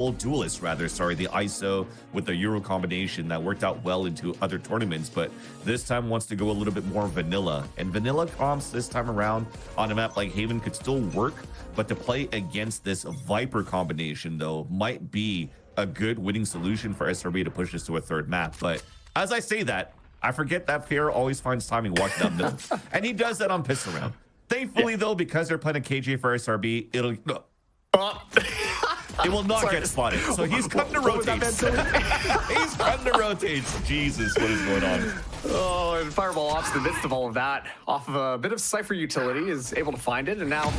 Duelist rather, sorry, the ISO with the Euro combination that worked out well into other tournaments, but this time wants to go a little bit more vanilla. And vanilla comps this time around on a map like Haven could still work, but to play against this Viper combination though might be a good winning solution for SRB to push this to a third map. But as I say that, I forget that Fair always finds timing walking down middle, and he does that on piss around. Thankfully though, because they're playing a KJ for SRB, it will not get spotted. So he's cutting to rotate. He's cutting to rotate. Jesus, what is going on? Oh, and Fireball Ops in the midst of all of that, off of a bit of Cypher utility, is able to find it, and now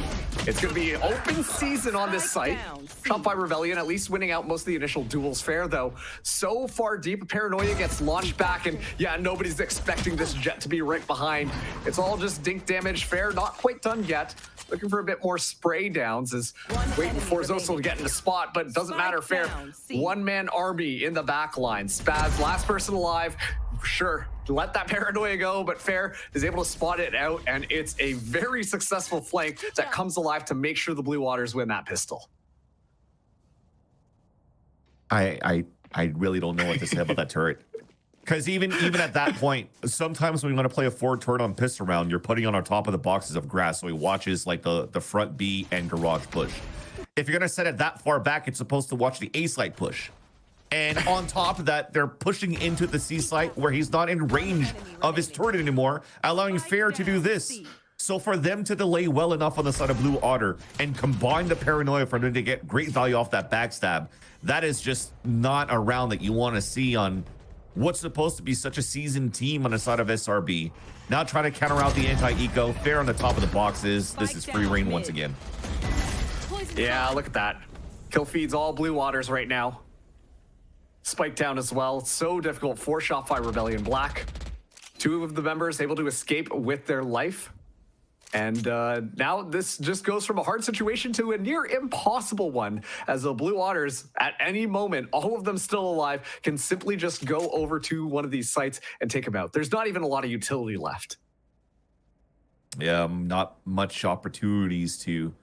it's going to be open season on this site. Shopify Rebellion at least winning out most of the initial duels. Fair, though, so far deep. Paranoia gets launched back, and yeah, nobody's expecting this jet to be right behind. It's all just dink damage. Fair, not quite done yet. Looking for a bit more spray downs, is waiting for Zosel to get in the spot, but it doesn't matter. Fair, one-man army in the back line. Spaz, last person alive. Sure, let that Paranoia go, but Fair is able to spot it out, and it's a very successful flank that comes alive to make sure the Blue Waters win that pistol. I really don't know what to say about that turret. Because even at that point, sometimes when you want to play a forward turret on piss around, you're putting on top of the boxes of grass, so he watches like the front B and garage push. If you're going to set it that far back, it's supposed to watch the A site push. And on top of that, they're pushing into the C site where he's not in range of his turret anymore, allowing Fair to do this. So for them to delay well enough on the side of Blue Otter and combine the Paranoia for them to get great value off that backstab, that is just not a round that you want to see on what's supposed to be such a seasoned team on the side of SRB. Now try to counter out the anti-eco. Fair on the top of the boxes. This is free reign once again. Yeah, look at that. Kill feeds all Blue Waters right now. Spike down as well. It's so difficult for Shopify Rebellion Black. Two of the members able to escape with their life. And now this just goes from a hard situation to a near impossible one, as the Blue Waters, at any moment, all of them still alive, can simply just go over to one of these sites and take them out. There's not even a lot of utility left. Yeah, not much opportunities to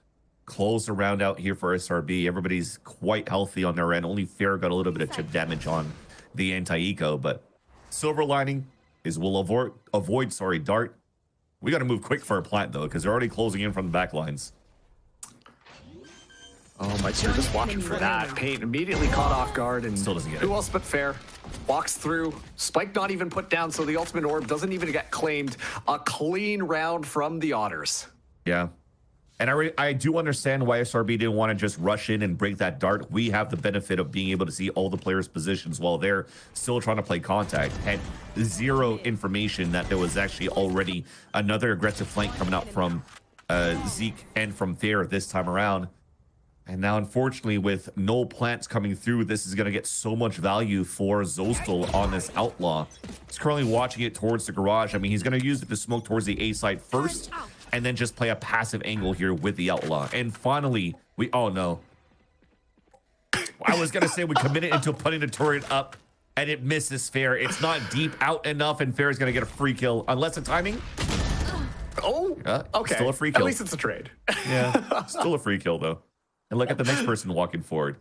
close the round out here for SRB. Everybody's quite healthy on their end. Only Fair got a little bit of chip damage on the anti-eco, but silver lining is we'll avoid Dart. We got to move quick for a plant though, because they're already closing in from the back lines. Oh, Meister just watching for that. Paint immediately caught off guard, and still doesn't get who it. else but Fair walks through. Spike not even put down, so the ultimate orb doesn't even get claimed. A clean round from the Otters. Yeah. And I do understand why SRB didn't want to just rush in and break that dart. We have the benefit of being able to see all the players' positions while they're still trying to play contact. Had zero information that there was actually already another aggressive flank coming out from Zeke and from Fair this time around. And now, unfortunately, with no plants coming through, this is going to get so much value for Zostel on this Outlaw. He's currently watching it towards the garage. I mean, he's going to use it to smoke towards the A side first, and then just play a passive angle here with the Outlaw. And finally, oh no. I was going to say we committed into putting the turret up, and it misses Fair. It's not deep out enough, and Fair is going to get a free kill. Unless the timing. Oh, okay. Still a free kill. At least it's a trade. Yeah, still a free kill, though. And look at the next person walking forward.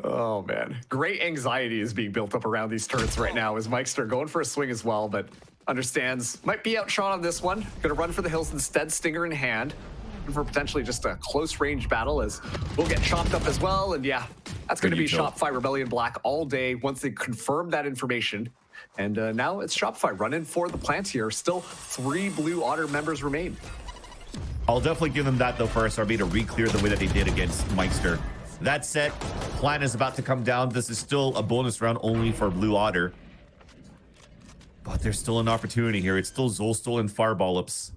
Oh, man. Great anxiety is being built up around these turrets right now, as Meister going for a swing as well, but understands might be outshot on this one. Gonna run for the hills instead, Stinger in hand. And for potentially just a close range battle, as we'll get chopped up as well. And yeah, that's gonna be Shopify Rebellion Black all day once they confirm that information. And now it's Shopify running for the plant here. Still 3 Blue Otter members remain. I'll definitely give them that, though, for SRB to re-clear the way that they did against Meister. That said, plan is about to come down. This is still a bonus round only for Blue Otter. But there's still an opportunity here. It's still Zostel and Fireballups.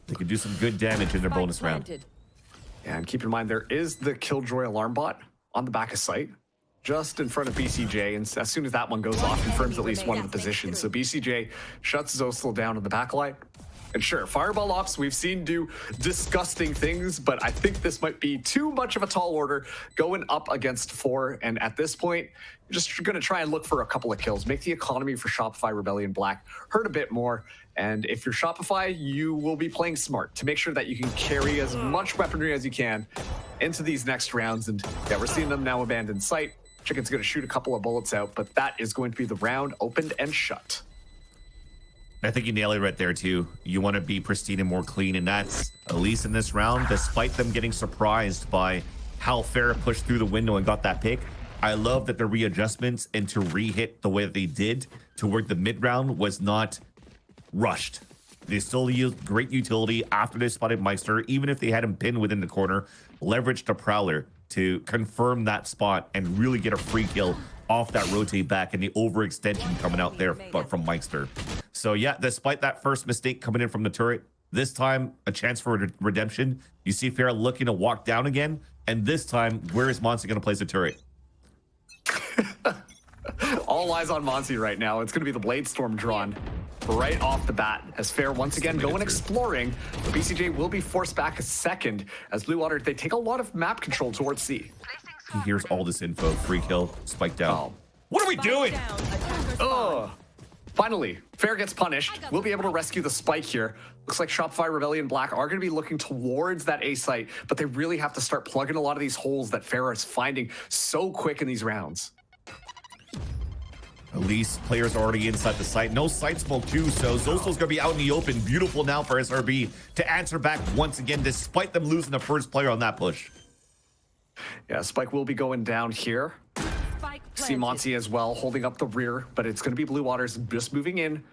They can do some good damage in their bonus round. Yeah, and keep in mind, there is the Killjoy alarm bot on the back of site, just in front of BCJ. And as soon as that one goes off, confirms at least one of the positions. So BCJ shuts Zostel down in the back line. And sure, Fireball Ops, we've seen do disgusting things, but I think this might be too much of a tall order going up against 4. And at this point, you're just going to try and look for a couple of kills, make the economy for Shopify Rebellion Black hurt a bit more. And if you're Shopify, you will be playing smart to make sure that you can carry as much weaponry as you can into these next rounds. And yeah, we're seeing them now abandon site. Chicken's going to shoot a couple of bullets out, but that is going to be the round opened and shut. I think you nailed it right there, too. You want to be pristine and more clean, and that's, at least in this round, despite them getting surprised by how Fair pushed through the window and got that pick, I love that the readjustments and to re-hit the way that they did to work the mid-round was not rushed. They still used great utility after they spotted Meister, even if they had him pinned within the corner, leveraged the Prowler to confirm that spot and really get a free kill off that rotate back and the overextension coming out there but from Meister. So yeah, despite that first mistake coming in from the turret, this time a chance for redemption. You see Fair looking to walk down again, and this time, where is Monsi going to place the turret? All eyes on Monsi right now. It's going to be the Blade Storm drawn right off the bat as Fair once again going exploring. The BCJ will be forced back a second as Blue Water, they take a lot of map control towards C. He hears all this info. Free kill, spike down. Oh. What are we doing? Oh. Finally, Fair gets punished. We'll be able to rescue the spike here. Looks like Shopify Rebellion Black are going to be looking towards that A site, but they really have to start plugging a lot of these holes that Fair is finding so quick in these rounds. At least players are already inside the site. No site smoke too, so Zosto's going to be out in the open. Beautiful now for SRB to answer back once again, despite them losing the first player on that push. Yeah, Spike will be going down here. See Monsi as well, holding up the rear, but it's going to be Blue Waters just moving in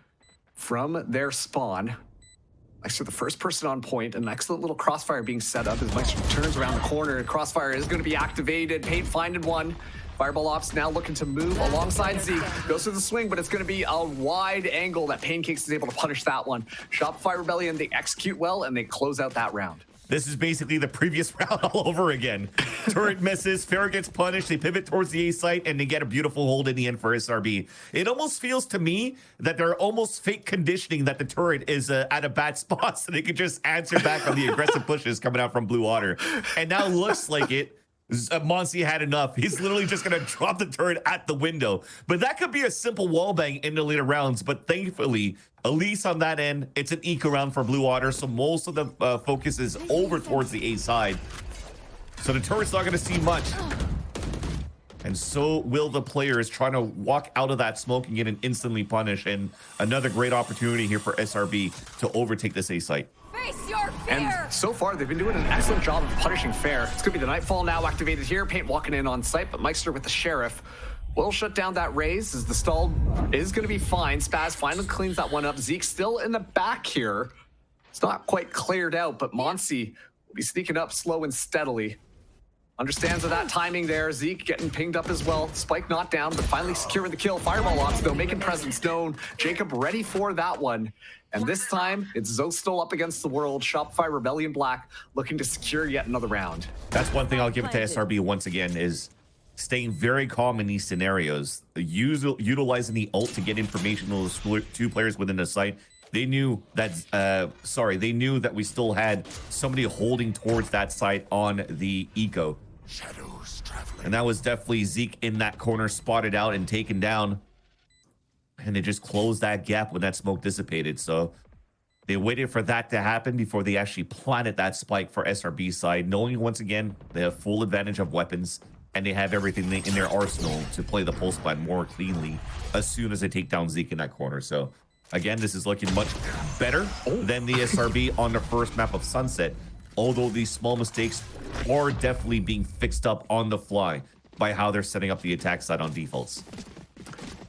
from their spawn. Meister, the first person on point, an excellent little crossfire being set up as Meister turns around the corner. Crossfire is going to be activated. Paint finding one. Fireball Ops now looking to move alongside Zeke. Goes to the swing, but it's going to be a wide angle that Pancakes is able to punish that one. Shopify Rebellion, they execute well, and they close out that round. This is basically the previous round all over again. Turret misses, Fair gets punished, they pivot towards the A site, and they get a beautiful hold in the end for SRB. It almost feels to me that they're almost fake conditioning that the turret is at a bad spot so they can just answer back on the aggressive pushes coming out from Blue Water. And now it looks like it. Monsi had enough. He's literally just going to drop the turret at the window. But that could be a simple wallbang in the later rounds. But thankfully, at least on that end, it's an eco round for Blue Water. So most of the focus is over towards the A side. So the turret's not going to see much. And so will the players trying to walk out of that smoke and get an instantly punish. And another great opportunity here for SRB to overtake this A site. And so far, they've been doing an excellent job of punishing Fair. It's going to be the Nightfall now activated here. Paint walking in on site, but Meister with the Sheriff will shut down that raise as the stall is going to be fine. Spaz finally cleans that one up. Zeke still in the back here. It's not quite cleared out, but Monsi will be sneaking up slow and steadily. Understands that timing there. Zeke getting pinged up as well. Spike not down, but finally securing the kill. Fireball Ops, though, making presence known. Jacob ready for that one. And this time, it's Zostal up against the world. Shopify Rebellion Black looking to secure yet another round. That's one thing I'll give it to SRB once again is staying very calm in these scenarios. Utilizing the ult to get information on those two players within the site. They knew that, they knew that we still had somebody holding towards that site on the eco. Shadows traveling. And that was definitely Zeke in that corner, spotted out and taken down. And they just closed that gap when that smoke dissipated. So they waited for that to happen before they actually planted that spike for SRB's side, knowing once again they have full advantage of weapons and they have everything in their arsenal to play the pulse plan more cleanly as soon as they take down Zeke in that corner. So again, this is looking much better than the SRB on the first map of Sunset, although these small mistakes are definitely being fixed up on the fly by how they're setting up the attack side on defaults.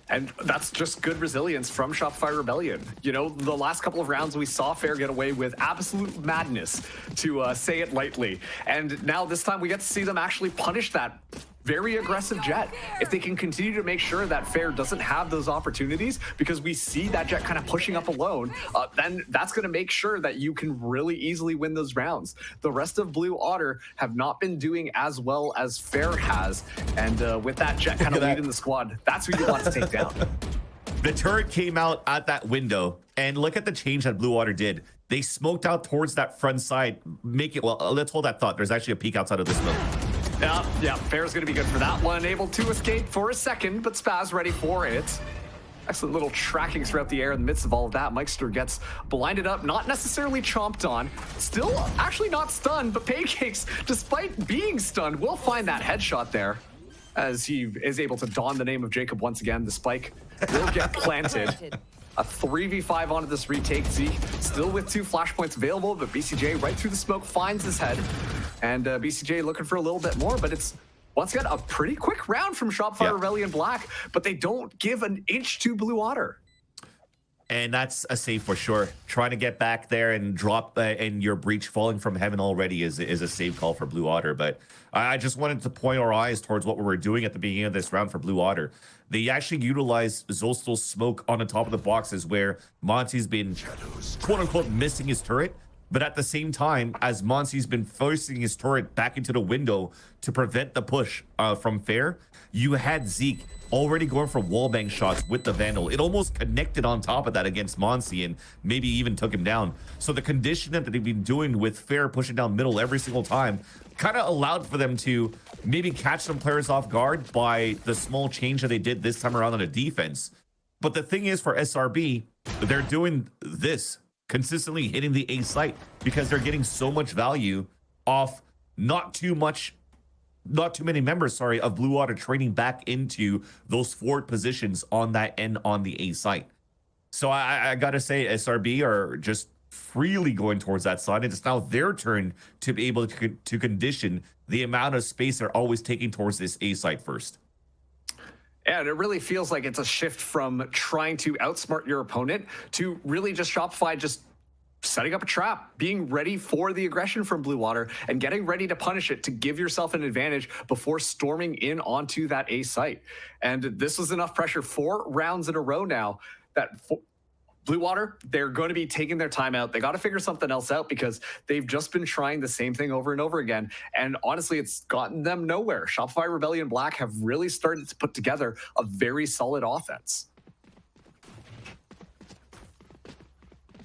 And that's just good resilience from Shopify Rebellion. You know, the last couple of rounds we saw Fair get away with absolute madness, to say it lightly. And now this time we get to see them actually punish that very aggressive Jet. If they can continue to make sure that Fair doesn't have those opportunities, because we see that Jet kind of pushing up alone, then that's going to make sure that you can really easily win those rounds. The rest of Blue Otter have not been doing as well as Fair has. And with that Jet kind of leading the squad, that's who you want to take down. The turret came out at that window, and look at the change that Blue Water did. They smoked out towards that front side. Well, let's hold that thought. There's actually a peek outside of this smoke. Yeah, Fair's going to be good for that one. Able to escape for a second, but Spaz ready for it. Excellent little tracking throughout the air in the midst of all of that. Meister gets blinded up, not necessarily chomped on. Still actually not stunned, but Pancakes, despite being stunned, will find that headshot there as he is able to don the name of Jacob once again. The spike will get planted. A 3v5 onto this retake. Z still with 2 flashpoints available, but BCJ right through the smoke finds his head. And BCJ looking for a little bit more, but it's once again a pretty quick round from Shopify Rebellion Black, but they don't give an inch to Blue Water. And that's a save for sure. Trying to get back there and drop and your breach falling from heaven already is a save call for Blue Water. But I just wanted to point our eyes towards what we were doing at the beginning of this round for Blue Water. They actually utilized Zostel's smoke on the top of the boxes where Monty's been quote unquote missing his turret. But at the same time, as Monty's been forcing his turret back into the window to prevent the push from Fair, you had Zeke already going for wallbang shots with the Vandal. It almost connected on top of that against Monty and maybe even took him down. So the condition that they've been doing with Fair pushing down middle every single time kind of allowed for them to maybe catch some players off guard by the small change that they did this time around on the defense. But the thing is for SRB, they're doing this, consistently hitting the A site because they're getting so much value off not too many members, of Blue Water trading back into those forward positions on that end on the A site. So I gotta say, SRB are just freely going towards that side, and it's now their turn to be able to condition the amount of space they're always taking towards this A site first. Yeah, and it really feels like it's a shift from trying to outsmart your opponent to really just Shopify just setting up a trap, being ready for the aggression from Blue Water and getting ready to punish it to give yourself an advantage before storming in onto that A site. And this was enough pressure 4 rounds in a row now that Blue Water, they're going to be taking their time out. They got to figure something else out because they've just been trying the same thing over and over again. And honestly, it's gotten them nowhere. Shopify Rebellion Black have really started to put together a very solid offense.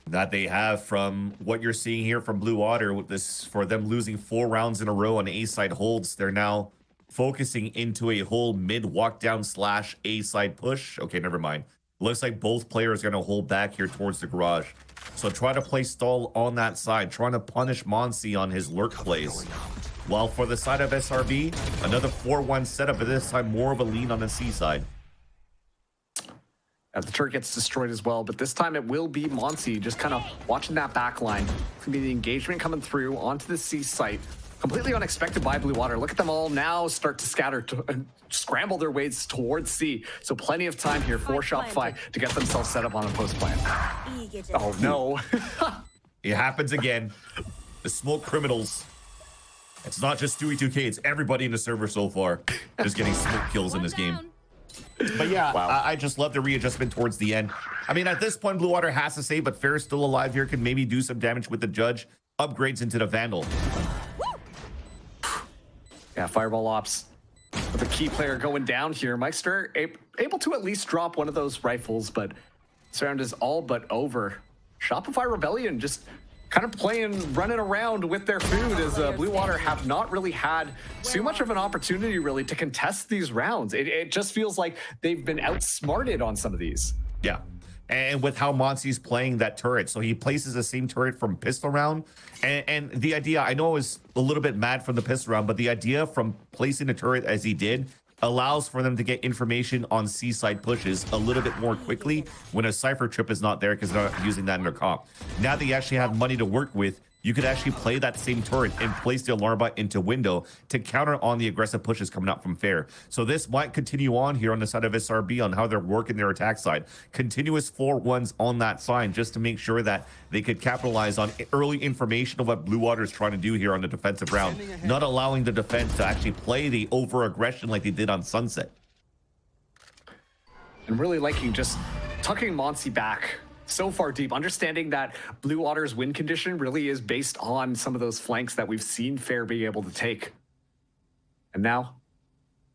That they have from what you're seeing here from Blue Water with this, for them losing 4 rounds in a row on A side holds, they're now focusing into a whole mid walk down / A side push. Okay, never mind. Looks like both players are going to hold back here towards the garage. So try to play stall on that side, trying to punish Monsi on his lurk plays. While for the side of SRB, another 4-1 setup, but this time more of a lean on the C side. The turret gets destroyed as well, but this time it will be Monsi just kind of watching that back line. It's going to be the engagement coming through onto the C site. Completely unexpected by Blue Water. Look at them all now start to scatter, scramble their ways towards C. So plenty of time here for Shopify to get themselves set up on a post plan. Oh no. It happens again. The smoke criminals. It's not just Stewie 2K, it's everybody in the server so far just getting smoke kills in this game. But yeah, wow. I just love the readjustment towards the end. I mean, at this point, Blue Water has to save, but Fair's still alive here, can maybe do some damage with the Judge. Upgrades into the Vandal. Yeah, Fireball Ops with a key player going down here. Meister able to at least drop one of those rifles, but this round is all but over. Shopify Rebellion just kind of running around with their food as Blue Water have not really had too much of an opportunity really to contest these rounds. It just feels like they've been outsmarted on some of these. Yeah. And with how Monsi's playing that turret, so he places the same turret from pistol round, and the idea, I know I was a little bit mad from the pistol round, but the idea from placing the turret as he did allows for them to get information on C-side pushes a little bit more quickly when a Cypher trip is not there because they're not using that in their comp. Now that you actually have money to work with, you could actually play that same turret and place the alarm bot into window to counter on the aggressive pushes coming out from Fair. So this might continue on here on the side of SRB on how they're working their attack side. Continuous 4-1s on that side just to make sure that they could capitalize on early information of what Blue Water is trying to do here on the defensive round, not allowing the defense to actually play the over-aggression like they did on Sunset. And really liking just tucking Monsi back so far deep, understanding that Blue Water's win condition really is based on some of those flanks that we've seen Fair be able to take. And now,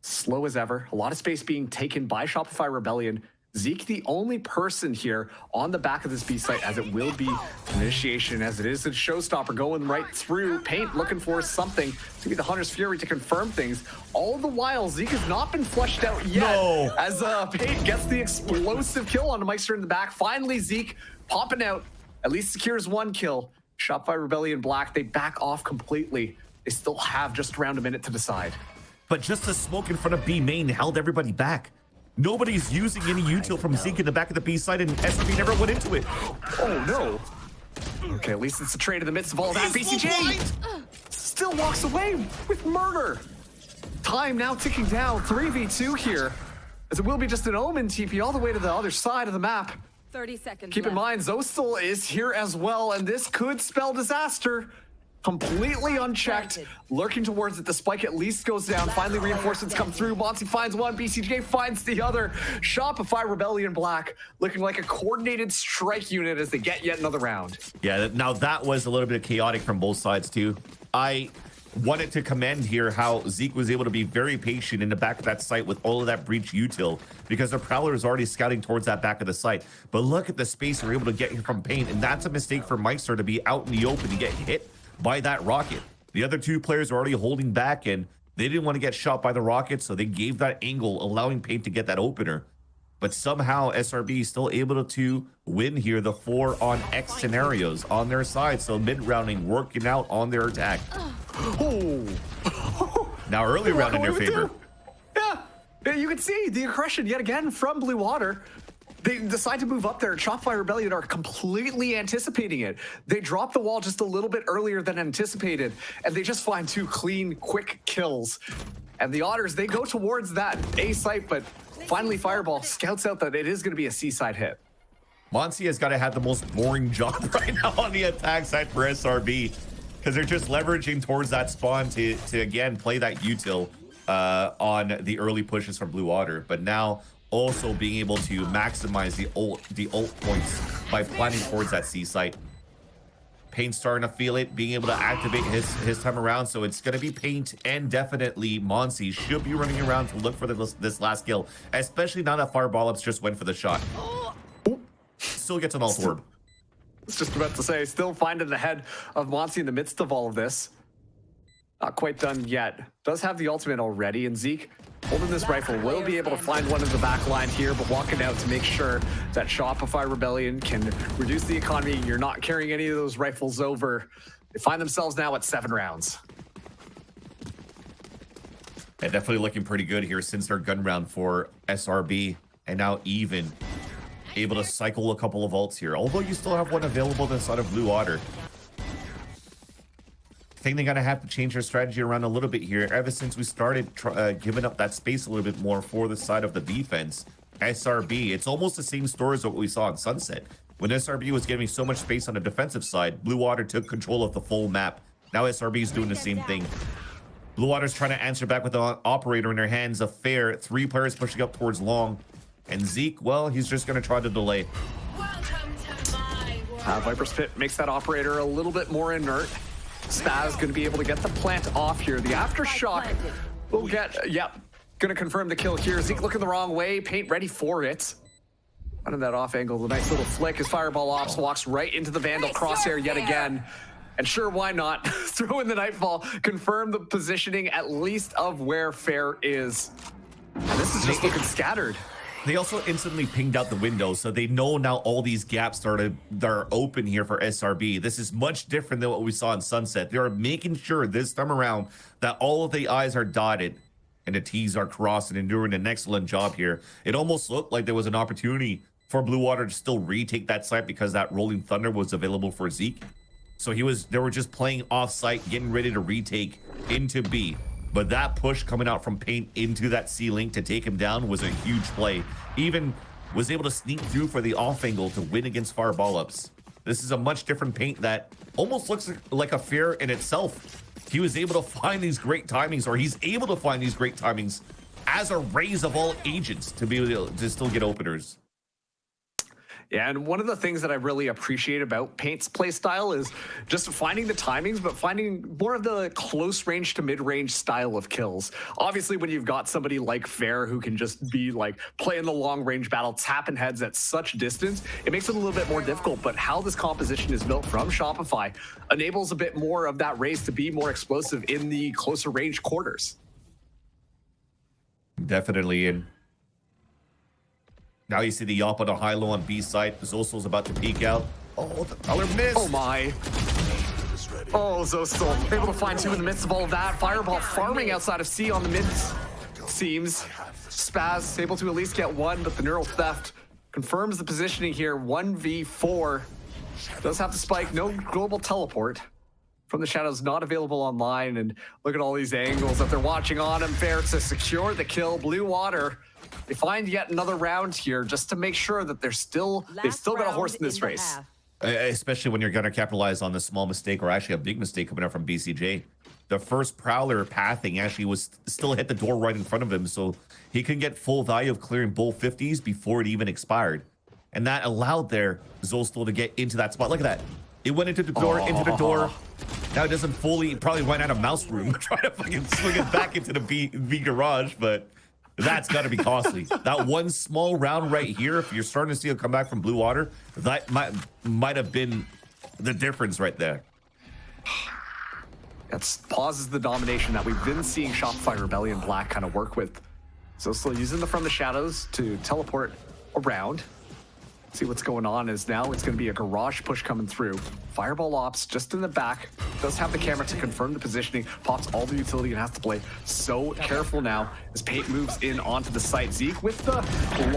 slow as ever, a lot of space being taken by Shopify Rebellion. Zeke, the only person here on the back of this B site, as it will be initiation, as it is a showstopper going right through. Paint looking for something to be the Hunter's Fury to confirm things. All the while, Zeke has not been flushed out yet. No. As Paint gets the explosive kill on Meister in the back. Finally, Zeke popping out, at least secures one kill. Shopify Rebellion Black, they back off completely. They still have just around a minute to decide. But just the smoke in front of B main held everybody back. Nobody's using any util from Zeke in the back of the B side, and SRB never went into it. Oh no. Okay, at least it's a trade in the midst of all that. BCJ still walks away with murder. Time now ticking down, 3v2 here, as it will be just an Omen TP all the way to the other side of the map. 30 seconds Keep in mind, Zostel is here as well, and this could spell disaster. Completely unchecked, lurking towards it. The spike at least goes down. Finally, reinforcements come through. Monty finds one, BCJ finds the other. Shopify Rebellion Black looking like a coordinated strike unit as they get yet another round. Yeah, now that was a little bit chaotic from both sides too. I wanted to commend here how Zeke was able to be very patient in the back of that site with all of that breach util, because the Prowler is already scouting towards that back of the site. But look at the space we're able to get here from Paint, and that's a mistake for Meister to be out in the open to get hit by that rocket. The other two players are already holding back, and they didn't want to get shot by the rocket, so they gave that angle, allowing Paint to get that opener. But somehow SRB is still able to win here the 4-on-X scenarios on their side. So mid-rounding working out on their attack. Oh. Now early round in their favor. Yeah, you can see the aggression yet again from Blue Water. They decide to move up there, and Shopify Rebellion are completely anticipating it. They drop the wall just a little bit earlier than anticipated, and they just find two clean, quick kills. And the Otters, they go towards that A site, but finally Fireball scouts out that it is going to be a C side hit. Monty has got to have the most boring job right now on the attack side for SRB, because they're just leveraging towards that spawn to again play that util on the early pushes from Blue Water. But now also being able to maximize the ult points by planning towards that C site. Paint starting to feel it, being able to activate his time around. So it's going to be Paint, and definitely Monsi should be running around to look for this last kill, especially now that Fireball Ups just went for the shot. Still gets an ult orb. I was just about to say, still finding the head of Monsi in the midst of all of this. Not quite done yet. Does have the ultimate already, and Zeke holding this rifle will be able to find one in the back line here, but walking out to make sure that Shopify Rebellion can reduce the economy. You're not carrying any of those rifles over. They find themselves now at 7 rounds. Yeah, definitely looking pretty good here since their gun round for SRB, and now even able to cycle a couple of ults here, although you still have one available inside of Blue Water. I think they're going to have to change their strategy around a little bit here. Ever since we started giving up that space a little bit more for the side of the defense, SRB, it's almost the same story as what we saw in Sunset. When SRB was giving so much space on the defensive side, Blue Water took control of the full map. Now SRB is doing the same thing. Blue Water's trying to answer back with the operator in their hands. A fair 3 players pushing up towards long. And Zeke, well, he's just going to try to delay. Viper's Pit makes that operator a little bit more inert. Spaz going to be able to get the plant off here. The aftershock will get, going to confirm the kill here. Zeke looking the wrong way. Paint ready for it. Running that off angle, the nice little flick. His Fireball Ops walks right into the Vandal crosshair yet again. And sure, why not? Throw in the Nightfall, confirm the positioning at least of where Fair is. And this is just looking scattered. They also instantly pinged out the window, so they know now all these gaps that are open here for SRB. This is much different than what we saw in Sunset. They are making sure this time around that all of the I's are dotted and the T's are crossed, and doing an excellent job here. It almost looked like there was an opportunity for Blue Water to still retake that site because that Rolling Thunder was available for Zeke. So they were just playing off site, getting ready to retake into B. But that push coming out from Paint into that C-Link to take him down was a huge play. Even was able to sneak through for the off angle to win against Fireball Ups. This is a much different Paint that almost looks like a Fair in itself. He was able to find these great timings, or he's able to find these great timings as a raise of all agents to be able to still get openers. Yeah, and one of the things that I really appreciate about Paint's play style is just finding the timings, but finding more of the close range to mid-range style of kills. Obviously, when you've got somebody like Fair who can just be like playing the long range battle, tapping heads at such distance, it makes it a little bit more difficult. But how this composition is built from Shopify enables a bit more of that race to be more explosive in the closer range quarters. Definitely. And now you see the Yop on a high-low on B side. Zosel's about to peek out. Oh, the color miss. Oh my. Oh, Zosel able to find two in the midst of all of that. Fireball farming outside of C on the mid seams. Spaz able to at least get one, but the neural theft confirms the positioning here. 1v4. Does have to spike. No global teleport. From the Shadows, not available online. And look at all these angles that they're watching on him. Fair to secure the kill. Blue Water. They find yet another round here just to make sure that they've still got a horse in this race. Especially when you're going to capitalize on the small mistake or actually a big mistake coming out from BCJ. The first Prowler pathing actually was still hit the door right in front of him, so he can get full value of clearing both 50s before it even expired. And that allowed their Zostel to get into that spot. Look at that. It went into the door, Now it doesn't fully, probably run out of mouse room trying to fucking swing it back into the B garage, but that's got to be costly. That one small round right here, if you're starting to see a comeback from Blue Water, that might have been the difference right there. That pauses the domination that we've been seeing Shopify Rebellion Black kind of work with. So still using the From the Shadows to teleport around. See what's going on is now it's going to be a garage push coming through. Fireball Ops just in the back. Does have the camera to confirm the positioning. Pops all the utility and has to play so careful now as Paint moves in onto the site. Zeke with the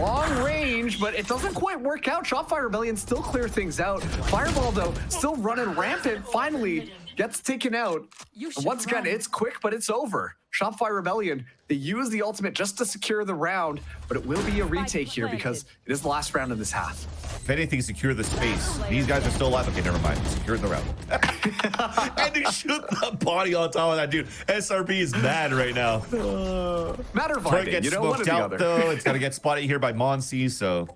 long range, but it doesn't quite work out. Shopify Rebellion still clear things out. Fireball, though, still running rampant. Finally gets taken out. And once again, it's quick, but it's over. Shopify Rebellion, they use the ultimate just to secure the round, but it will be a retake here because it is the last round of this half. If anything, secure the space. These guys are still alive. Okay, never mind. Secure the round. And they shoot the body on top of that dude. SRB is mad right now. Matter of vibing, you know, one or the other. Though. It's going to get spotted here by Monsi, so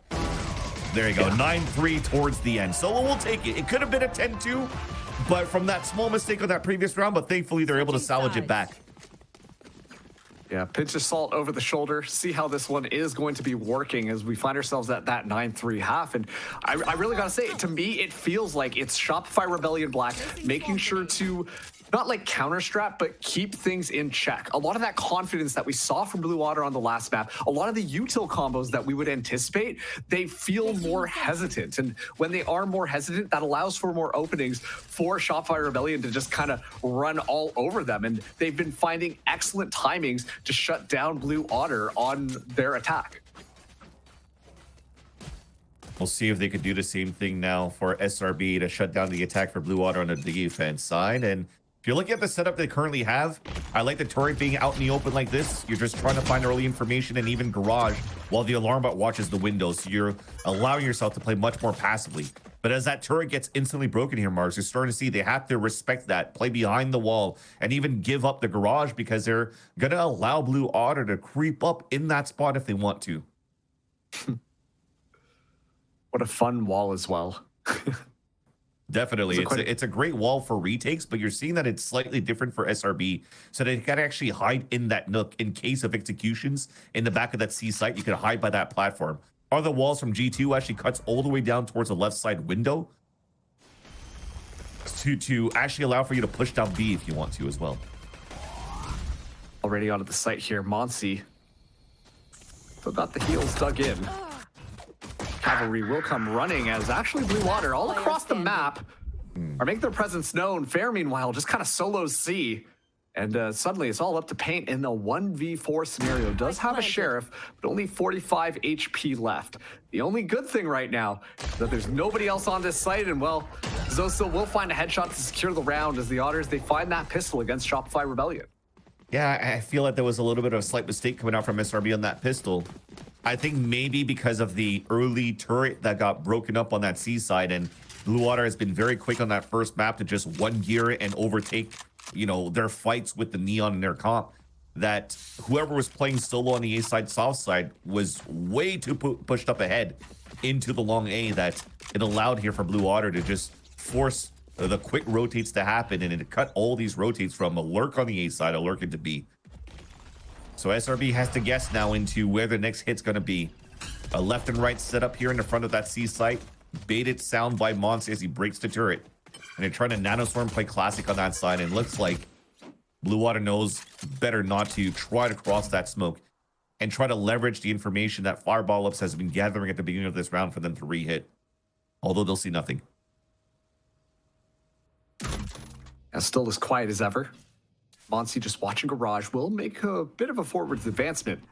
there you go. 9-3 towards the end. Solo will take it. It could have been a 10-2, but from that small mistake on that previous round, but thankfully they're able to salvage it back. Yeah, pinch of salt over the shoulder. See how this one is going to be working as we find ourselves at that 9-3 half. And I really got to say, to me, it feels like it's Shopify Rebellion Black making sure to not like counter strap, but keep things in check. A lot of that confidence that we saw from Blue Water on the last map, a lot of the util combos that we would anticipate, they feel more hesitant. And when they are more hesitant, that allows for more openings for Shopify Rebellion to just kind of run all over them. And they've been finding excellent timings to shut down Blue Water on their attack. We'll see if they could do the same thing now for SRB to shut down the attack for Blue Water on the defense side. And if you're looking at the setup they currently have, I like the turret being out in the open like this. You're just trying to find early information and even garage while the alarm bot watches the windows. So you're allowing yourself to play much more passively. But as that turret gets instantly broken here, Marks, you're starting to see they have to respect that, play behind the wall, and even give up the garage because they're going to allow Blue Otter to creep up in that spot if they want to. What a fun wall as well. Definitely. It's a great wall for retakes, but you're seeing that it's slightly different for SRB. So they got to actually hide in that nook in case of executions in the back of that C site. You can hide by that platform. Other walls from G2 actually cuts all the way down towards the left side window to actually allow for you to push down B if you want to as well. Already onto the site here, Monsi. So got the heels dug in. Cavalry will come running as actually Blue Water all across the map are making their presence known. Fair, meanwhile, just kind of solos C. And suddenly it's all up to Paint in the 1v4 scenario. Does have a Sheriff, but only 45 HP left. The only good thing right now is that there's nobody else on this site. And well, Zosel will find a headshot to secure the round as the Otters, they find that pistol against Shopify Rebellion. Yeah, I feel like there was a little bit of a slight mistake coming out from SRB on that pistol. I think maybe because of the early turret that got broken up on that C side, and Blue Water has been very quick on that first map to just one gear and overtake, you know, their fights with the Neon in their comp. that whoever was playing solo on the A side, soft side was way too pushed up ahead into the long A that it allowed here for Blue Water to just force the quick rotates to happen, and it cut all these rotates from a lurk on the A side, a lurk into B. So SRB has to guess now into where the next hit's going to be. A left and right setup here in the front of that C site. Baited sound by Monse as he breaks the turret. And they're trying to nanoswarm play classic on that side, and it looks like Blue Water knows better not to try to cross that smoke and try to leverage the information that Fireball Ups has been gathering at the beginning of this round for them to re-hit. Although they'll see nothing. Still as quiet as ever. Monse just watching Garage will make a bit of a forwards advancement.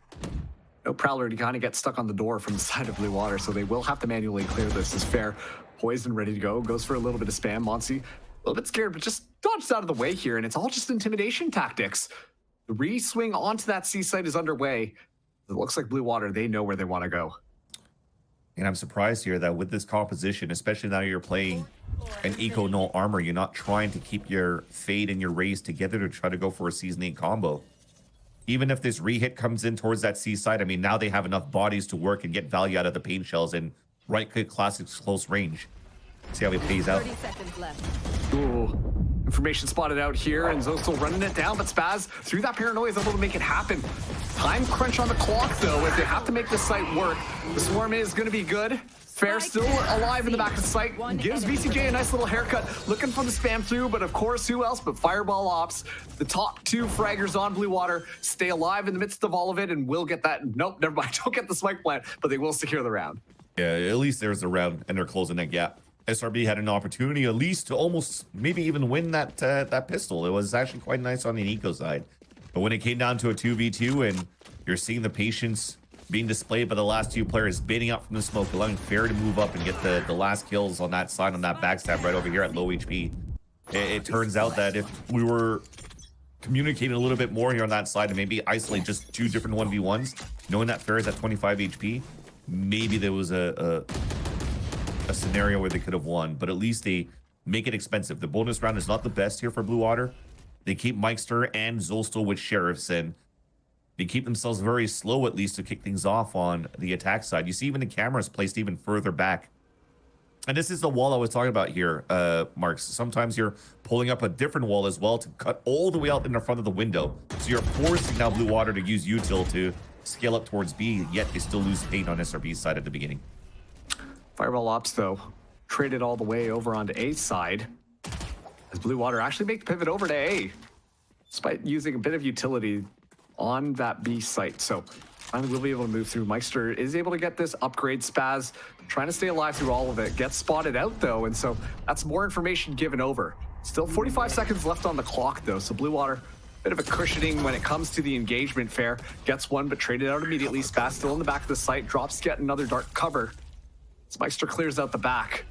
No Prowler to kind of get stuck on the door from the side of Blue Water, so they will have to manually clear this. Is fair. Poison ready to go. Goes for a little bit of spam. Monse a little bit scared, but just dodges out of the way here, and it's all just intimidation tactics. The re-swing onto that C site is underway. It looks like Blue Water, they know where they want to go. And I'm surprised here that with this composition, especially now you're playing an Eco no armor, you're not trying to keep your Fade and your Raze together to try to go for a Season 8 combo. Even if this re-hit comes in towards that C side, I mean, now they have enough bodies to work and get value out of the pain shells and right-click classics close range. See how it pays out. 30 seconds left. Ooh. Information spotted out here, and Zostel running it down, but Spaz, through that paranoia, is able to make it happen. Time crunch on the clock, though, as they have to make this site work. The swarm is going to be good. Fair still alive in the back of the site. Gives BCJ a nice little haircut, looking for the spam through, but of course, who else but Fireball Ops. The top two fraggers on Blue Water stay alive in the midst of all of it, and will get that. Nope, never mind. Don't get the spike plant, but they will secure the round. Yeah, at least there's a round, and they're closing that gap. SRB had an opportunity at least to almost maybe even win that that pistol. It was actually quite nice on the Eco side. But when it came down to a 2v2 and you're seeing the patience being displayed by the last two players baiting out from the smoke, allowing Fair to move up and get the last kills on that side, on that backstab right over here at low HP. It turns out that if we were communicating a little bit more here on that side and maybe isolate just two different 1v1s, knowing that Fair is at 25 HP, maybe there was a scenario where they could have won, but at least they make it expensive. The bonus round is not the best here for Blue Water. They keep Mikester and Zolstel with Sheriffs, and they keep themselves very slow at least to kick things off on the attack side. You see even the cameras placed even further back. And this is the wall I was talking about here, Marks. Sometimes you're pulling up a different wall as well to cut all the way out in the front of the window. So you're forcing now Blue Water to use util to scale up towards B, yet they still lose paint on SRB's side at the beginning. Fireball Ops, though, traded all the way over onto A side. As Blue Water actually make the pivot over to A, despite using a bit of utility on that B site. So finally we'll be able to move through. Meister is able to get this upgrade. Spaz trying to stay alive through all of it. Gets spotted out, though, and so that's more information given over. Still 45 seconds left on the clock, though, so Blue Water, bit of a cushioning when it comes to the engagement. Fair gets one, but traded out immediately. Spaz still in the back of the site, drops yet another dark cover. Meister clears out the back.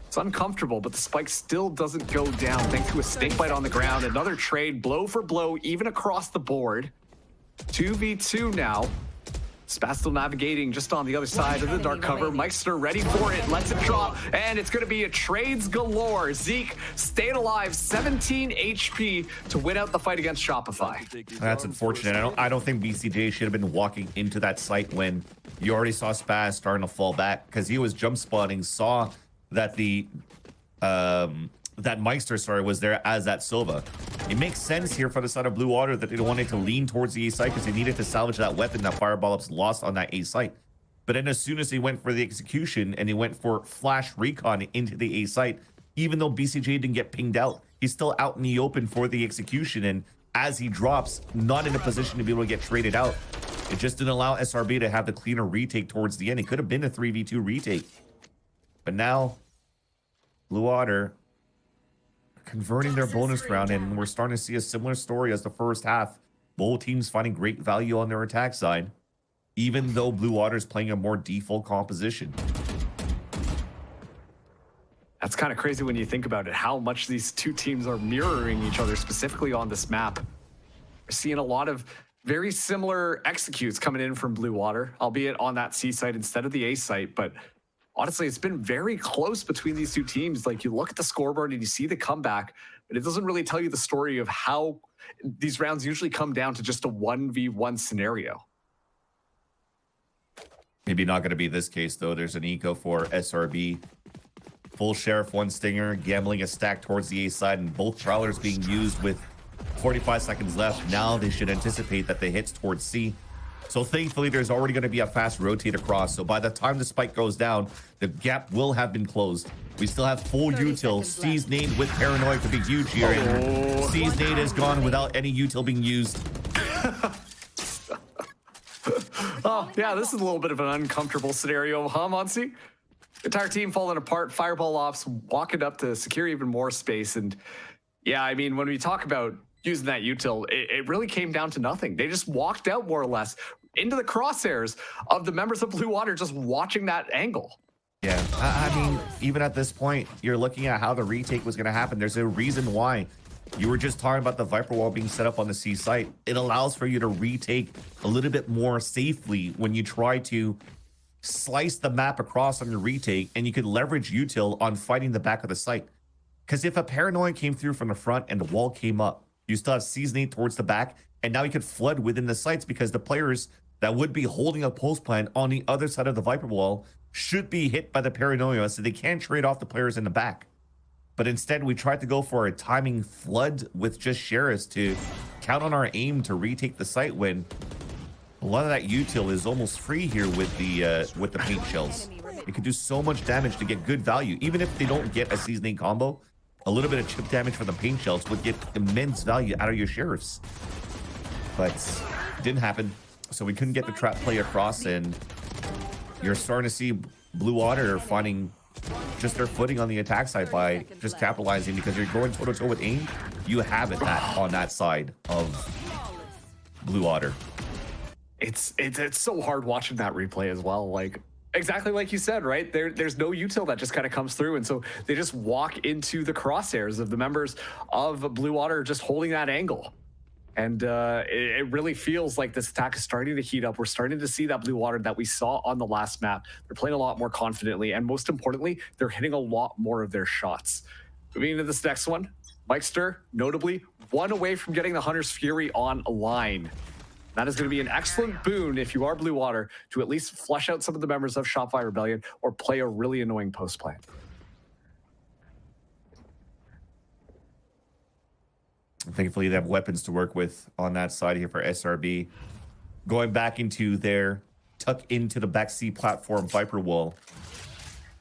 It's uncomfortable, but the spike still doesn't go down thanks to a snake bite on the ground. Another trade, blow for blow, even across the board. 2v2 now. Spaz still navigating just on the other side of the dark cover. Meister ready for it, lets it drop, and it's going to be a trades galore. Zeke stayed alive, 17 HP to win out the fight against Shopify. That's unfortunate. I don't think BCJ should have been walking into that site when you already saw Spaz starting to fall back, because he was jump spotting, saw that the that Meister, was there as that Silva. It makes sense here for the side of Blue Water that they wanted to lean towards the A site because they needed to salvage that weapon that Fireball Ups lost on that A site. But then as soon as they went for the execution and they went for flash recon into the A site, even though BCJ didn't get pinged out, he's still out in the open for the execution. And as he drops, not in a position to be able to get traded out. It just didn't allow SRB to have the cleaner retake towards the end. It could have been a 3v2 retake. But now, Blue Water converting their bonus round, and we're starting to see a similar story as the first half. Both teams finding great value on their attack side, even though Blue Water is playing a more default composition. That's kind of crazy when you think about it, how much these two teams are mirroring each other, specifically on this map. We're seeing a lot of very similar executes coming in from Blue Water, albeit on that C site instead of the A site, but honestly, it's been very close between these two teams. Like, you look at the scoreboard and you see the comeback, but it doesn't really tell you the story of how these rounds usually come down to just a 1v1 scenario. Maybe not going to be this case, though. There's an eco for SRB. Full Sheriff, 1 Stinger, gambling a stack towards the A side, and both Prowlers being used with 45 seconds left. Now they should anticipate that the hits towards C. So thankfully, there's already going to be a fast rotate across. So by the time the spike goes down, the gap will have been closed. We still have full util. C's nade with Paranoia could be huge here. And C's nade is gone without any util being used. Oh, yeah, this is a little bit of an uncomfortable scenario, huh, Monsi? Entire team falling apart, Fireball Ops walking up to secure even more space. And yeah, I mean, when we talk about using that util, it really came down to nothing. They just walked out more or less into the crosshairs of the members of Blue Water just watching that angle. Yeah, I mean, even at this point, you're looking at how the retake was going to happen. There's a reason why. You were just talking about the Viper Wall being set up on the C site. It allows for you to retake a little bit more safely when you try to slice the map across on your retake, and you could leverage util on fighting the back of the site. Because if a Paranoia came through from the front and the wall came up, you still have seasoning towards the back, and now you could flood within the sites because the players that would be holding a post plan on the other side of the Viper Wall should be hit by the Paranoia, so they can't trade off the players in the back. But instead, we tried to go for a timing flood with just Sheriffs to count on our aim to retake the site when a lot of that util is almost free here with the paint shells. It could do so much damage to get good value. Even if they don't get a seasoning combo, a little bit of chip damage from the paint shells would get immense value out of your Sheriffs. But it didn't happen, so we couldn't get the trap play across, and you're starting to see Blue Water finding just their footing on the attack side by just capitalizing, because you're going toe-to-toe with aim. You have it on that side of Blue Water. It's so hard watching that replay as well. Like, exactly like you said, right? There's no util that just kind of comes through, and so they just walk into the crosshairs of the members of Blue Water just holding that angle. And it really feels like this attack is starting to heat up. We're starting to see that Blue Water that we saw on the last map. They're playing a lot more confidently, and most importantly, they're hitting a lot more of their shots. Moving into this next one, Mikester, notably, 1 away from getting the Hunter's Fury on a line. That is going to be an excellent boon if you are Blue Water to at least flush out some of the members of Shopify Rebellion or play a really annoying post play. Thankfully, they have weapons to work with on that side here for SRB. Going back into their tuck into the back C platform Viper Wall.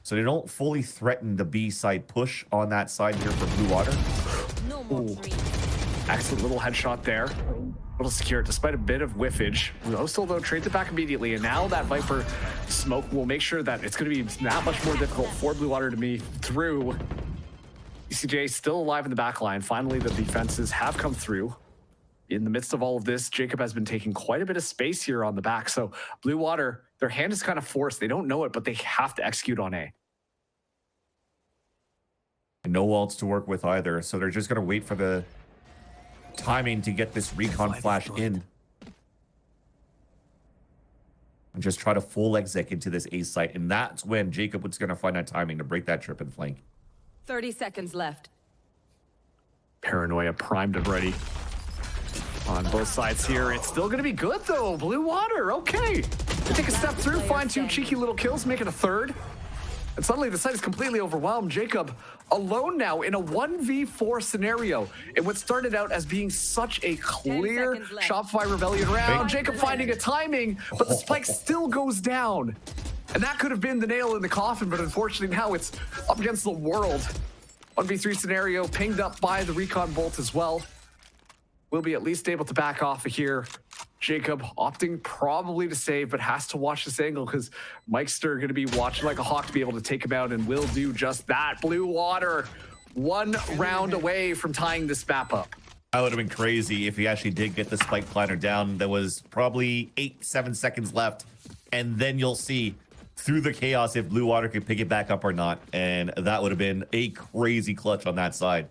So they don't fully threaten the B side push on that side here for Blue Water. Ooh. Excellent little headshot there. Little secure despite a bit of whiffage. Postal, though, trades it back immediately, and now that Viper smoke will make sure that it's going to be that much more difficult for Blue Water to be through. ECJ still alive in the back line. Finally, the defenses have come through. In the midst of all of this, Jacob has been taking quite a bit of space here on the back. So Blue Water, their hand is kind of forced. They don't know it, but they have to execute on A. No ults to work with either. So they're just going to wait for the timing to get this recon flash in. And just try to full exec into this A site. And that's when Jacob was going to find that timing to break that trip and flank. 30 seconds left. Paranoia primed and ready on both sides here. It's still going to be good, though. Blue Water, okay. They take a step through, find 2 cheeky little kills, make it a third. And suddenly the site is completely overwhelmed. Jacob alone now in a 1v4 scenario in what started out as being such a clear Shopify Rebellion round. Jacob finding a timing, but the spike still goes down. And that could have been the nail in the coffin, but unfortunately now it's up against the world. 1v3 scenario pinged up by the recon bolt as well. We'll be at least able to back off of here. Jacob opting probably to save, but has to watch this angle because Mikester going to be watching like a hawk to be able to take him out, and will do just that. Blue Water, 1 round away from tying this map up. That would have been crazy if he actually did get the spike planner down. There was probably 8-7 seconds left, and then you'll see through the chaos if Blue Water could pick it back up or not, and that would have been a crazy clutch on that side.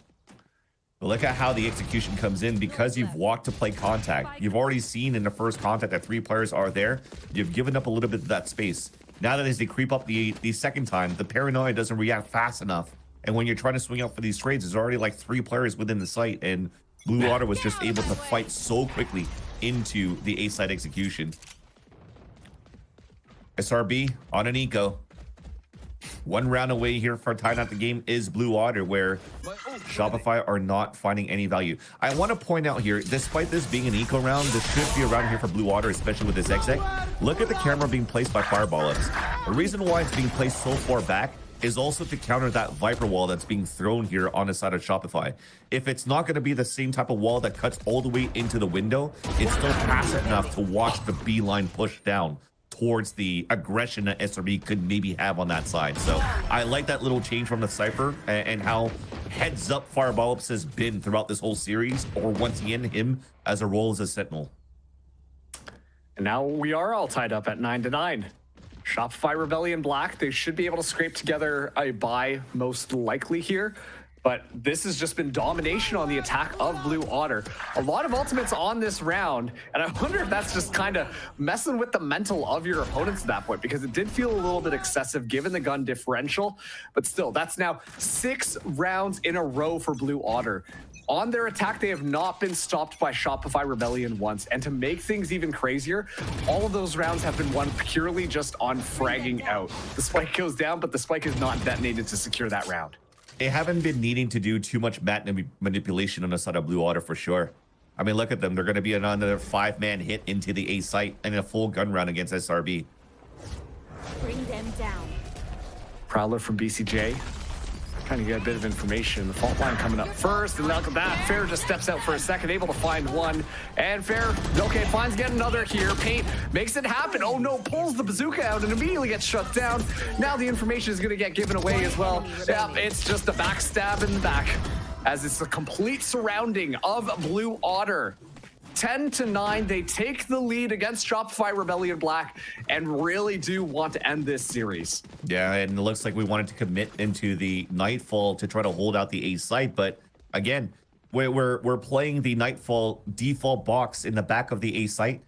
But look at how the execution comes in because you've walked to play contact. You've already seen in the first contact that 3 players are there. You've given up a little bit of that space. Now that as they creep up the second time, the paranoia doesn't react fast enough. And when you're trying to swing out for these trades, there's already like 3 players within the site, and Blue Water was just able to fight so quickly into the A side execution. SRB on an eco. 1 round away here for tying out the game is Blue Water, where Shopify are not finding any value. I want to point out here, despite this being an eco round, this should be a round here for Blue Water, especially with this exec. Look at the camera being placed by Fireball Ups. The reason why it's being placed so far back is also to counter that Viper wall that's being thrown here on the side of Shopify. If it's not going to be the same type of wall that cuts all the way into the window, it's still passive enough to watch the beeline push down towards the aggression that SRB could maybe have on that side. So I like that little change from the Cypher and how heads up Fireball Ups has been throughout this whole series, or once again, him as a role as a Sentinel. And now we are all tied up at 9-9. Shopify Rebellion Black, they should be able to scrape together a buy most likely here. But this has just been domination on the attack of Blue Otter. A lot of ultimates on this round, and I wonder if that's just kind of messing with the mental of your opponents at that point, because it did feel a little bit excessive given the gun differential. But still, that's now 6 rounds in a row for Blue Otter. On their attack, they have not been stopped by Shopify Rebellion once. And to make things even crazier, all of those rounds have been won purely just on fragging out. The spike goes down, but the spike is not detonated to secure that round. They haven't been needing to do too much map manipulation on the side of Blue Water for sure. I mean, look at them. They're going to be another 5-man hit into the A site and a full gun round against SRB. Bring them down. Prowler from BCJ. Trying to get a bit of information. The fault line coming up first, and look at that. Fair just steps out for a second, able to find one. And Fair, okay, finds yet another here. Paint makes it happen. Oh no, pulls the bazooka out and immediately gets shut down. Now the information is going to get given away as well. Yeah, it's just a backstab in the back, as it's a complete surrounding of Blue Otter. 10-9, they take the lead against Shopify Rebellion Black and really do want to end this series. Yeah, and it looks like we wanted to commit into the Nightfall to try to hold out the A site, but again, we're playing the Nightfall default box in the back of the A site,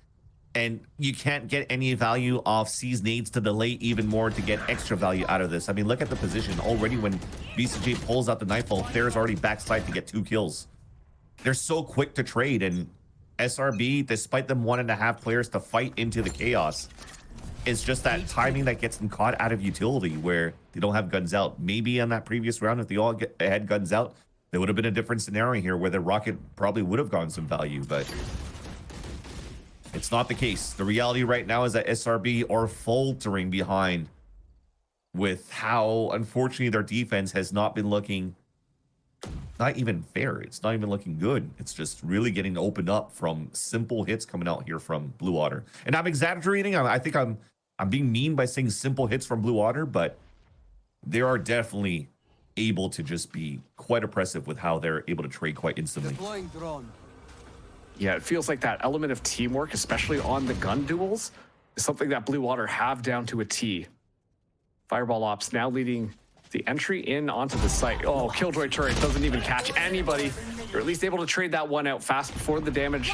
and you can't get any value off C's nades to delay even more to get extra value out of this. I mean, look at the position. Already when BCJ pulls out the Nightfall, Fair's already backside to get 2 kills. They're so quick to trade, and SRB, despite them 1.5 players to fight into the chaos, it's just that timing that gets them caught out of utility where they don't have guns out. Maybe on that previous round, if they all had guns out, there would have been a different scenario here where the rocket probably would have gotten some value, but it's not the case. The reality right now is that SRB are faltering behind with how, unfortunately, their defense has not been looking not even fair. It's not even looking good. It's just really getting opened up from simple hits coming out here from Blue Water. And I'm exaggerating. I think I'm being mean by saying simple hits from Blue Water, but they are definitely able to just be quite oppressive with how they're able to trade quite instantly. Yeah, it feels like that element of teamwork, especially on the gun duels, is something that Blue Water have down to a T. Fireball Ops now leading the entry in onto the site. Oh, Killjoy turret doesn't even catch anybody. You're at least able to trade that one out fast before the damage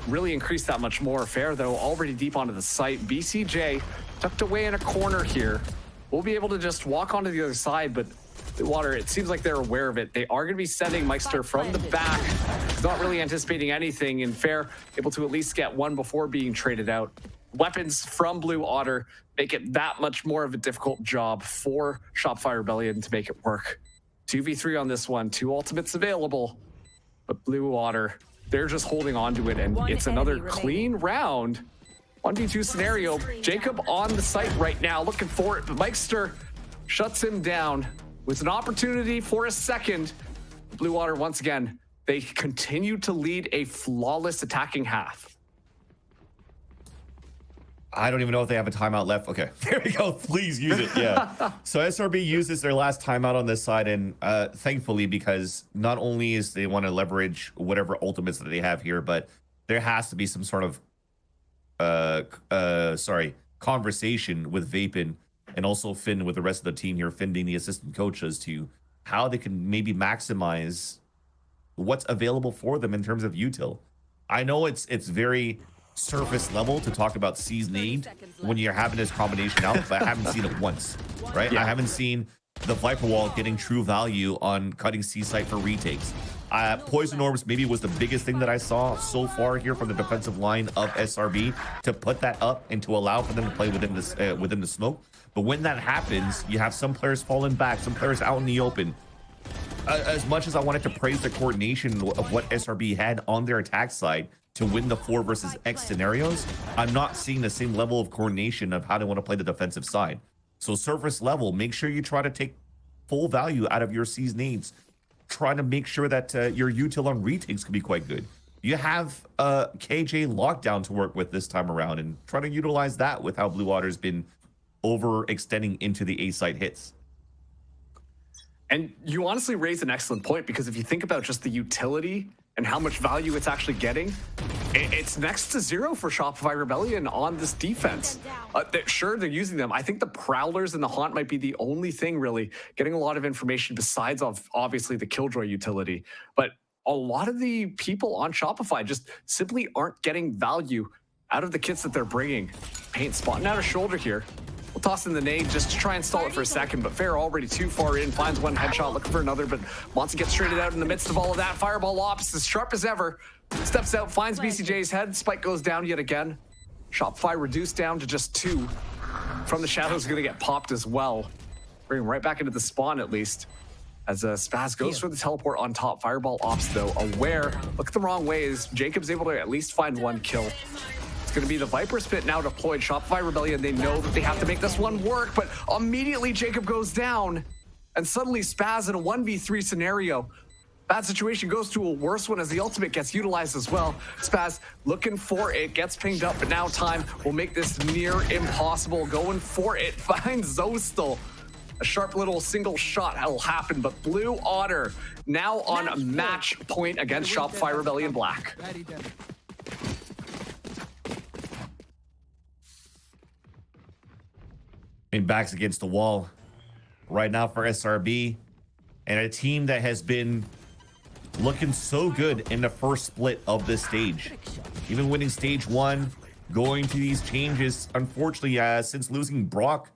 really increased that much more. Fair, though, already deep onto the site. BCJ tucked away in a corner here. We'll be able to just walk onto the other side, but the Water, it seems like they're aware of it. They are going to be sending Meister from the back. He's not really anticipating anything, and Fair able to at least get one before being traded out. Weapons from Blue Otter make it that much more of a difficult job for Shopify Rebellion to make it work. 2v3 on this one, 2 ultimates available, but Blue Otter, they're just holding on to it, and it's another clean round. 1v2 scenario. Jacob on the site right now, looking for it, but Meister shuts him down with an opportunity for a second. Blue Water, once again, they continue to lead a flawless attacking half. I don't even know if they have a timeout left. Okay, there we go. Please use it. Yeah. So SRB uses their last timeout on this side, and thankfully, because not only is they want to leverage whatever ultimates that they have here, but there has to be some sort of conversation with Vapin and also Finn with the rest of the team here, Finn being the assistant coach, as to how they can maybe maximize what's available for them in terms of util. I know it's very surface level to talk about C's need when you're having this combination out, but I haven't seen it once, right? Yeah. I haven't seen the Viper Wall getting true value on cutting C site for retakes. Poison Orbs maybe was the biggest thing that I saw so far here from the defensive line of SRB to put that up and to allow for them to play within the smoke. But when that happens, you have some players falling back, some players out in the open. As much as I wanted to praise the coordination of what SRB had on their attack side to win the 4 versus X scenarios, I'm not seeing the same level of coordination of how they want to play the defensive side. So surface level, make sure you try to take full value out of your C's needs. Try to make sure that your util on retakes can be quite good. You have KJ lockdown to work with this time around, and try to utilize that with how Blue Water's been overextending into the A site hits. And you honestly raise an excellent point, because if you think about just the utility and how much value it's actually getting, it's next to zero for Shopify Rebellion on this defense. Sure, they're using them. I think the Prowlers and the Haunt might be the only thing really getting a lot of information besides of obviously the Killjoy utility. But a lot of the people on Shopify just simply aren't getting value out of the kits that they're bringing. Paint spotting out a shoulder here. We'll toss in the nade just to try and stall it for a second, but Fair already too far in, finds one headshot, looking for another, but Monty gets traded out in the midst of all of that. Fireball Ops, as sharp as ever, steps out, finds BCJ's head, Spike goes down yet again. Shopify reduced down to just 2. From the shadows, gonna get popped as well. Bring him right back into the spawn at least. As Spaz goes for the teleport on top. Fireball Ops though, aware, look the wrong ways. Jacob's able to at least find 1 kill. Going to be the Viper Spit now deployed. Shopify Rebellion, they know that they have to make this one work, but immediately Jacob goes down, and suddenly Spaz in a 1v3 scenario. Bad situation goes to a worse one as the ultimate gets utilized as well. Spaz looking for it, gets pinged up, but now time will make this near impossible. Going for it, finds Zostal. A sharp little single shot will happen, but Blue Otter now on match point against Shopify Rebellion Black. Backs against the wall right now for SRB, and a team that has been looking so good in the first split of this stage, even winning stage 1, going to these changes. Unfortunately, since losing Brock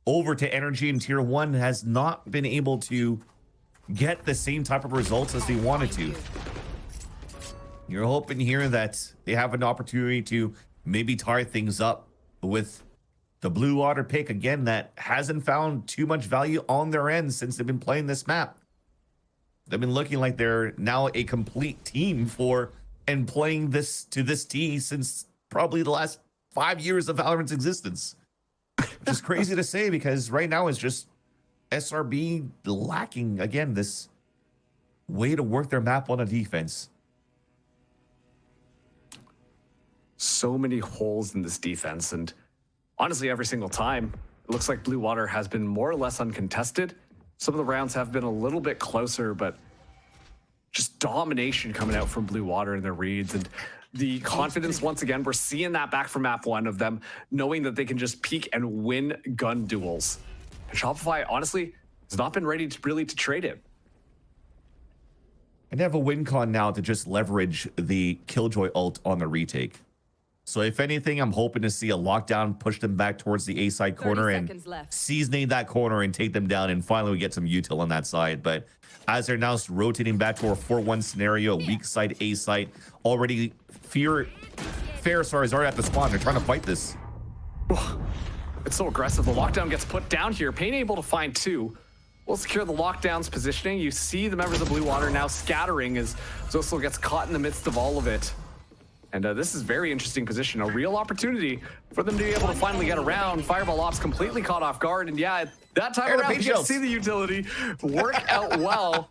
over to Energy in tier 1, has not been able to get the same type of results as they wanted to. You're hoping here that they have an opportunity to maybe tie things up with the Blue Water pick again that hasn't found too much value on their end since they've been playing this map. They've been looking like they're now a complete team for and playing this to this T since probably the last 5 years of Valorant's existence. Which is crazy to say, because right now it's just SRB lacking again this way to work their map on a defense. So many holes in this defense, and honestly, every single time, it looks like Blue Water has been more or less uncontested. Some of the rounds have been a little bit closer, but just domination coming out from Blue Water in their reads. And the confidence, once again, we're seeing that back from map 1 of them, knowing that they can just peek and win gun duels. And Shopify, honestly, has not been ready to really trade it. And they have a win con now to just leverage the Killjoy ult on the retake. So if anything, I'm hoping to see a lockdown push them back towards the A side corner and seasoning that corner and take them down, and finally we get some util on that side. But as they're now rotating back to a 4-1 scenario, weak side A side, already Fair is already at the spawn. They're trying to fight this. It's so aggressive. The lockdown gets put down here. Pain able to find 2. We'll secure the lockdown's positioning. You see the members of Blue Water now scattering as Zostal gets caught in the midst of all of it. And this is very interesting position, a real opportunity for them to be able to finally get around. Fireball Ops completely caught off guard, and yeah, that time around, you get to see the utility work out well,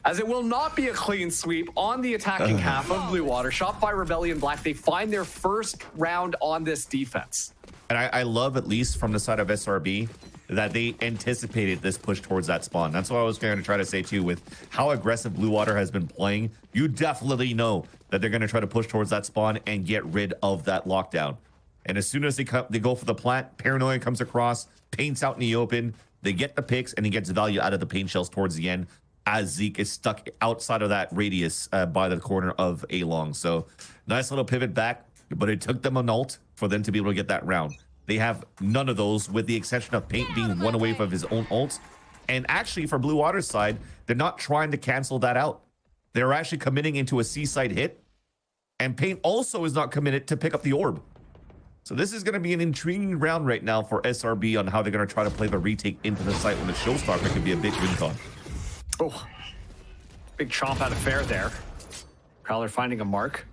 as it will not be a clean sweep on the attacking half of Blue Water. Shopify Rebellion Black, they find their first round on this defense. And I love, at least from the side of SRB, that they anticipated this push towards that spawn. That's what I was going to try to say too. With how aggressive Blue Water has been playing, you definitely know that they're going to try to push towards that spawn and get rid of that lockdown. And as soon as they go for the plant, Paranoia comes across, paints out in the open, they get the picks, and he gets value out of the paint shells towards the end. as Zeke is stuck outside of that radius by the corner of A long. So nice little pivot back, but it took them an ult for them to be able to get that round. They have none of those, with the exception of Paint being one away from his own ult. And actually, for Blue Water's side, they're not trying to cancel that out. They're actually committing into a C-side hit. And Paint also is not committed to pick up the orb. So this is going to be an intriguing round right now for SRB on how they're going to try to play the retake into the site when the showstopper could be a big win con. Oh, big chomp out of fair there. Prowler finding a mark.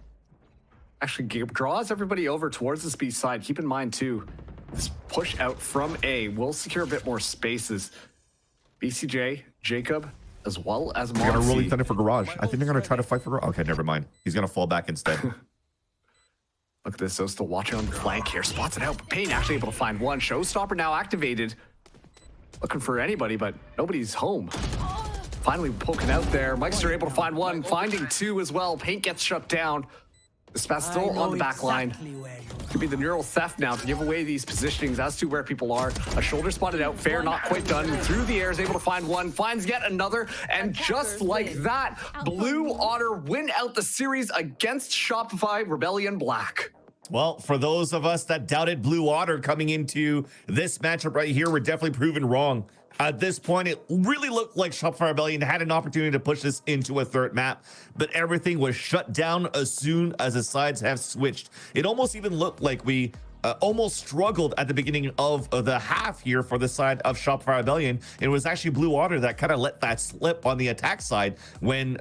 Actually draws everybody over towards the B side. Keep in mind too, this push out from A will secure a bit more spaces. BCJ, Jacob, as well as Monty. They're going to really thunder for Garage. I think they're going to try to fight for Garage. Okay, never mind. He's going to fall back instead. Look at this, though, still watching on the flank here. Spots it out, but Payne actually able to find one. Showstopper now activated. Looking for anybody, but nobody's home. Finally poking out there. Meister able to find one, finding two as well. Paint gets shut down. The Spaz still on the back line. Could be the neural theft now to give away these positionings as to where people are. A shoulder spotted out, fair, not quite done. Through the air is able to find one, finds yet another, and just like that, Blue Otter win out the series against Shopify Rebellion Black. Well, for those of us that doubted Blue Otter coming into this matchup right here, we're definitely proven wrong. At this point, it really looked like Shopify Rebellion had an opportunity to push this into a third map, but everything was shut down as soon as the sides have switched. It almost even looked like we almost struggled at the beginning of the half here for the side of Shopify Rebellion. It was actually Blue Otter that kind of let that slip on the attack side when